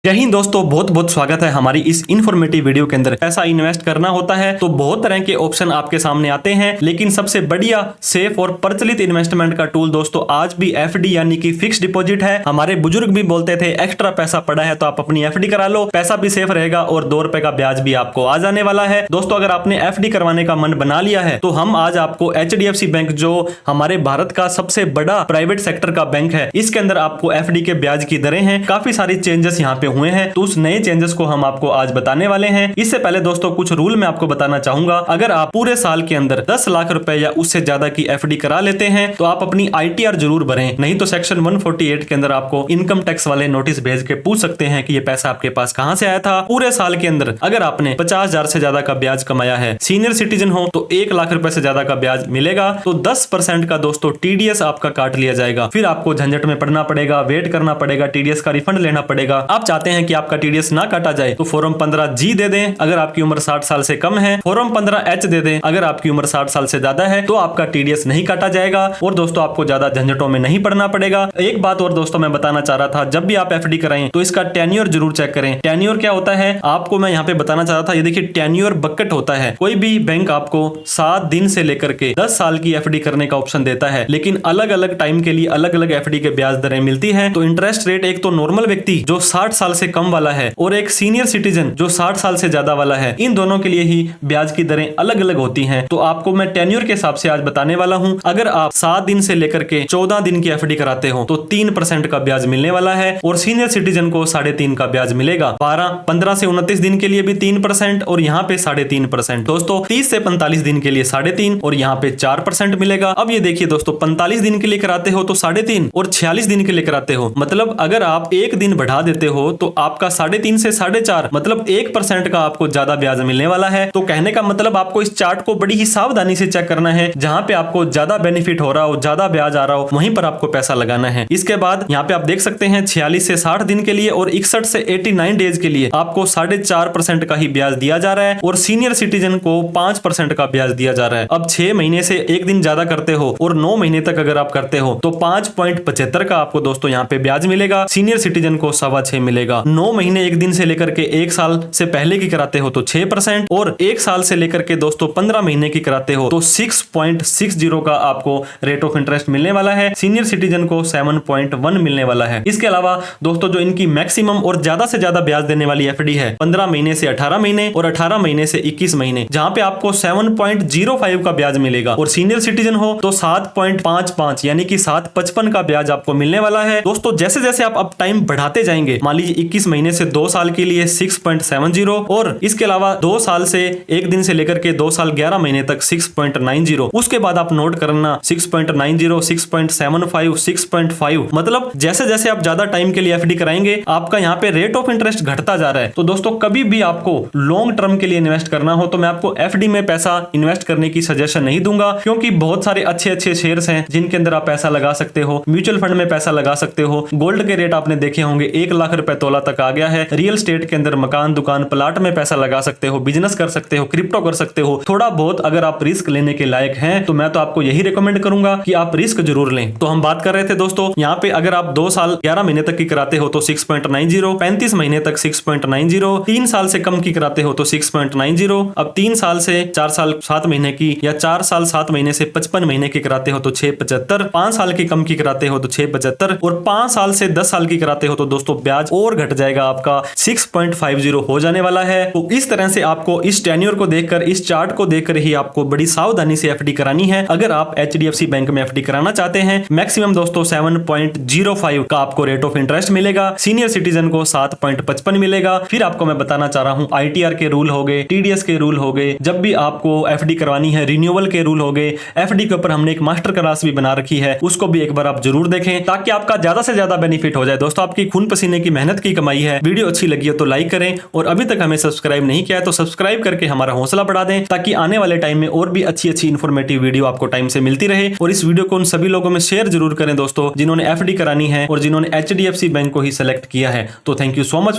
जय हिंद दोस्तों, बहुत बहुत स्वागत है हमारी इस इन्फॉर्मेटिव वीडियो के अंदर। पैसा इन्वेस्ट करना होता है तो बहुत तरह के ऑप्शन आपके सामने आते हैं, लेकिन सबसे बढ़िया, सेफ और प्रचलित इन्वेस्टमेंट का टूल दोस्तों आज भी एफडी यानी कि फिक्स डिपॉजिट है। हमारे बुजुर्ग भी बोलते थे एक्स्ट्रा पैसा पड़ा है तो आप अपनी एफडी करा लो, पैसा भी सेफ रहेगा और 2 रुपए का ब्याज भी आपको आ जाने वाला है। दोस्तों अगर आपने एफडी करवाने का मन बना लिया है तो हम आज आपको एचडीएफसी बैंक, जो हमारे भारत का सबसे बड़ा प्राइवेट सेक्टर का बैंक है, इसके अंदर आपको एफडी के ब्याज की दरें हैं। काफी सारी चेंजेस यहाँ पे हुए हैं, तो उस नए चेंजेस को हम आपको आज बताने वाले हैं। इससे पहले दोस्तों कुछ रूल मैं आपको बताना चाहूंगा। अगर आप पूरे साल के अंदर 10 लाख रुपए या उससे ज्यादा की एफडी करा लेते हैं तो आप अपनी आईटीआर जरूर भरें, नहीं तो सेक्शन 148 के अंदर आपको इनकम टैक्स वाले नोटिस भेज के पूछ सकते हैं कि ये पैसा आपके पास कहां से आया था। पूरे साल के अंदर अगर आपने 50,000 से ज्यादा का ब्याज कमाया है, सीनियर सिटीजन हो तो 1 लाख रुपए से ज्यादा का ब्याज मिलेगा, तो 10% का दोस्तों टीडीएस आपका काट लिया जाएगा। फिर आपको झंझट में पड़ना पड़ेगा, वेट करना पड़ेगा, टीडीएस का रिफंड लेना पड़ेगा। आप चाहते हैं कि आपका टीडीएस ना काटा जाए तो फॉर्म 15G दे दें अगर आपकी उम्र 60 साल से कम है, फॉर्म 15H दे दें अगर आपकी उम्र 60 साल से ज्यादा है, तो आपका टीडीएस नहीं काटा जाएगा और दोस्तों आपको ज्यादा झंझटों में नहीं पड़ना पड़ेगा। एक बात और दोस्तों मैं बताना चाह रहा था, जब भी आप एफडी कराएं तो इसका टेन्योर जरूर चेक करें। टेन्योर क्या होता है आपको मैं यहाँ पे बताना चाह रहा था। ये देखिए टेन्योर बकेट होता है। कोई भी बैंक आपको 7 दिन से लेकर के 10 साल की एफडी करने का ऑप्शन देता है, लेकिन अलग अलग टाइम के लिए अलग अलग एफडी के ब्याज दरें मिलती है। तो इंटरेस्ट रेट एक तो नॉर्मल व्यक्ति जो 60 साल से कम वाला है और एक सीनियर सिटीजन जो 60 साल से ज्यादा वाला है, इन दोनों के लिए ही ब्याज की दरें अलग अलग होती हैं। तो आपको मैं टेन्योर के हिसाब से आज बताने वाला हूं। अगर आप 7 दिन से लेकर के 14 दिन की एफडी कराते हो तो 3% का ब्याज मिलने वाला है और सीनियर सिटीजन को 3.5% का ब्याज मिलेगा। 15 से 29 दिन के लिए भी 3% और यहाँ पे 3.5%। दोस्तों 30 से 45 दिन के लिए 3.5% और यहाँ पे 4% मिलेगा। अब ये देखिए दोस्तों, 45 दिन के लिए कराते हो तो 3.5% और 46 दिन के लिए कराते हो, मतलब अगर आप एक दिन बढ़ा देते हो तो आपका 3.5 से 4.5 मतलब 1% का आपको ज्यादा ब्याज मिलने वाला है। तो कहने का मतलब आपको इस चार्ट को बड़ी ही सावधानी से चेक करना है। जहां पे आपको ज्यादा बेनिफिट हो रहा हो, ज्यादा ब्याज आ रहा हो, वहीं पर आपको पैसा लगाना है। इसके बाद यहाँ पे आप देख सकते हैं 46 से 60 दिन के लिए और 61 से 89 डेज के लिए आपको 4.5% का ही ब्याज दिया जा रहा है और सीनियर सिटीजन को 5% का ब्याज दिया जा रहा है। अब 6 महीने से एक दिन ज्यादा करते हो और 9 महीने तक अगर आप करते हो तो 5.75 का आपको दोस्तों यहाँ पे ब्याज मिलेगा। सीनियर सिटीजन को 6.25 मिलेगा। 9 महीने एक दिन से लेकर के 1 साल से पहले की कराते हो तो 6% और 1 साल से लेकर के दोस्तों 15 महीने की कराते हो तो 6.60 का आपको रेट ऑफ इंटरेस्ट मिलने वाला है। सीनियर सिटीजन को 7.1 मिलने वाला है। इसके अलावा दोस्तों जो इनकी मैक्सिमम और ज्यादा से ज्यादा ब्याज देने वाली एफडी है 15 महीने से 18 महीने और 18 महीने से 21 महीने, जहां पे आपको 7.05 का ब्याज मिलेगा और सीनियर सिटीजन हो तो 7.55 यानी कि 7.55 का ब्याज आपको मिलने वाला है। दोस्तों जैसे जैसे आप अब टाइम बढ़ाते जाएंगे, मान लीजिए 21 महीने से 2 साल के लिए 6.70 और इसके अलावा 2 साल से 1 दिन से लेकर के 2 साल 11 महीने तक 6.90, उसके बाद आप नोट करना 6.90, 6.75, 6.5, मतलब जैसे जैसे आप ज्यादा टाइम के लिए एफडी कराएंगे आपका यहाँ पे रेट ऑफ इंटरेस्ट घटता जा रहा है। तो दोस्तों कभी भी आपको लॉन्ग टर्म के लिए इन्वेस्ट करना हो तो मैं आपको एफडी में पैसा इन्वेस्ट करने की सजेशन नहीं दूंगा, क्योंकि बहुत सारे अच्छे अच्छे शेयर्स हैं जिनके अंदर आप पैसा लगा सकते हो। म्यूचुअल फंड में पैसा लगा सकते हो। गोल्ड के रेट आपने देखे होंगे 1 लाख रुपए तोला तक आ गया है। रियल स्टेट के अंदर मकान, दुकान, प्लाट में पैसा लगा सकते हो, बिजनेस कर सकते हो, क्रिप्टो कर सकते हो। थोड़ा बहुत अगर आप रिस्क लेने के लायक हैं तो मैं तो आपको यही रिकमेंड करूंगा कि आप रिस्क जरूर लें। तो हम बात कर रहे थे दोस्तों यहाँ पे, अगर आप 2 साल 11 महीने तक की कराते हो तो 6.90, 35 महीने तक 6.90, 3 साल से कम की कराते हो तो 6.90, अब 3 साल से 4 साल 7 महीने की या 4 साल 7 महीने से 55 महीने की कराते हो तो 6.75, 5 साल की कम की कराते हो तो 6.75 और 5 साल से 10 साल की कराते हो तो दोस्तों ब्याज और घट जाएगा, आपका 6.50 हो जाने वाला है। तो इस तरह से आपको इस टेन्योर को देखकर, इस चार्ट को देखकर ही आपको बड़ी सावधानी से एफडी करानी है। अगर आप एचडीएफसी बैंक में एफडी कराना चाहते हैं, मैक्सिमम दोस्तों 7.05 का आपको रेट ऑफ इंटरेस्ट मिलेगा। सीनियर सिटीजन को 7.55 मिलेगा। फिर आपको मैं बताना चाह रहा हूं आईटीआर के रूल हो गए, टीडीएस के रूल हो गए, जब भी आपको एफडी करवानी है रिन्यूअल के रूल हो गए। एफडी के ऊपर हमने एक मास्टर क्लास भी बना रखी है, उसको भी एक बार आप जरूर देखें ताकि आपका ज्यादा से ज्यादा बेनिफिट हो जाए। दोस्तों आपकी खून पसीने की मेहनत की कमाई है। वीडियो अच्छी लगी हो तो लाइक करें और अभी तक हमें सब्सक्राइब नहीं किया है तो सब्सक्राइब करके हमारा हौसला बढ़ा दें, ताकि आने वाले टाइम में और भी अच्छी अच्छी इन्फॉर्मेटिव वीडियो आपको टाइम से मिलती रहे। और इस वीडियो को उन सभी लोगों में शेयर जरूर करें दोस्तों जिन्होंने एफडी करानी है और जिन्होंने एचडीएफसी बैंक को ही सिलेक्ट किया है। तो थैंक यू सो मच।